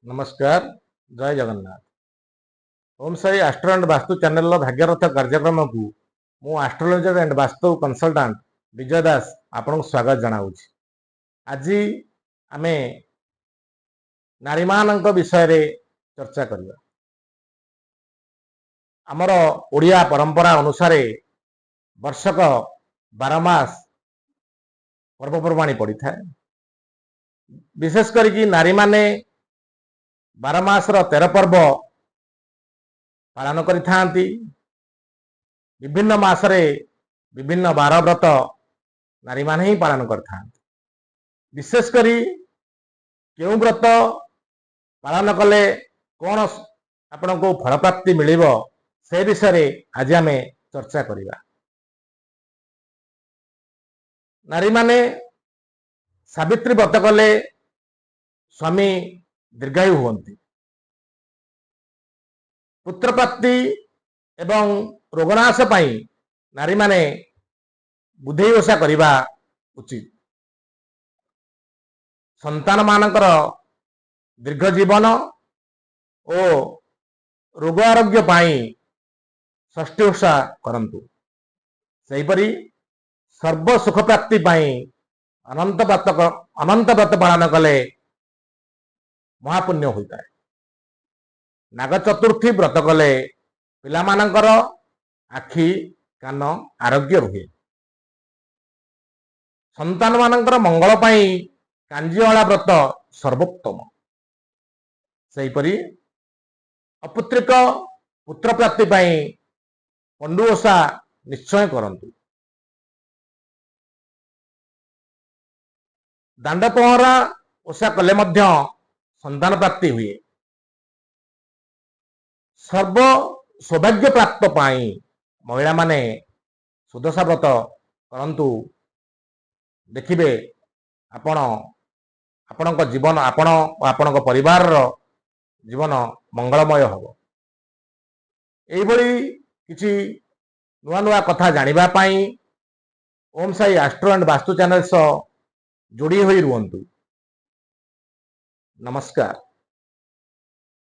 नमस्कार। जय Jagannath. Om Sai astro and Vastu channel Bhagyaratha कार्यक्रम को मु astrologer and vastu consultant Vijay Das आपन को स्वागत जनाऊँ। आज आमे नारी मानक विषय रे चर्चा करबा। आमर ओडिया परंपरा अनुसार वर्षक 12 मास पर्वपर्वाणी पड़ी था। विशेष करी नारी माने 12 मास 13 पर्व पालन करिथांती। विभिन्न मासरे विभिन्न बार व्रत नारी माने ही पालन करथांती। विशेष करी केउ व्रत पालन कले कौन आपण को फल प्राप्ति मिलिबो से विषय आज आमे चर्चा करिबा। नारी माने सावित्री व्रत कले स्वामी दीर्घायु हुअंती। पुत्र प्राप्ति एवं रोगनाश पाई नारी माने बुधेई ओषा करिबा उचित। संतान मानकर दीर्घ जीवन ओ रोग आरोग्य पाई षष्ठी ओषा करंतु। सेहीपरि सर्व सुख प्राप्ति पाई अनंत व्रत पालन कले महापुण्य होता है। नाग चतुर्थी व्रत कले पिला मानकर आखि कान आरोग्य रुहे। संतान मानकर मंगल पाई कांजीवाला व्रत सर्वोत्तम। सेहीपरि अपुत्रिक पुत्र प्राप्ति पाई पंडु ओषा निश्चय करंतु। दांड पहरा ओषा कले मध्य संतान प्राप्ति हुए। सर्व सौभाग्य प्राप्त पाई महिला माने सुदशा व्रत करंतु। देखिबे आपण आपणक जीवन आपण आपणक परिवार रो जीवन मंगलमय होबो। एई भली किछि नुआ नुआ कथा जानिबा पाई Om Sai astro and Vastu channel सो जोड़ी होई रुहंतु। नमस्कार।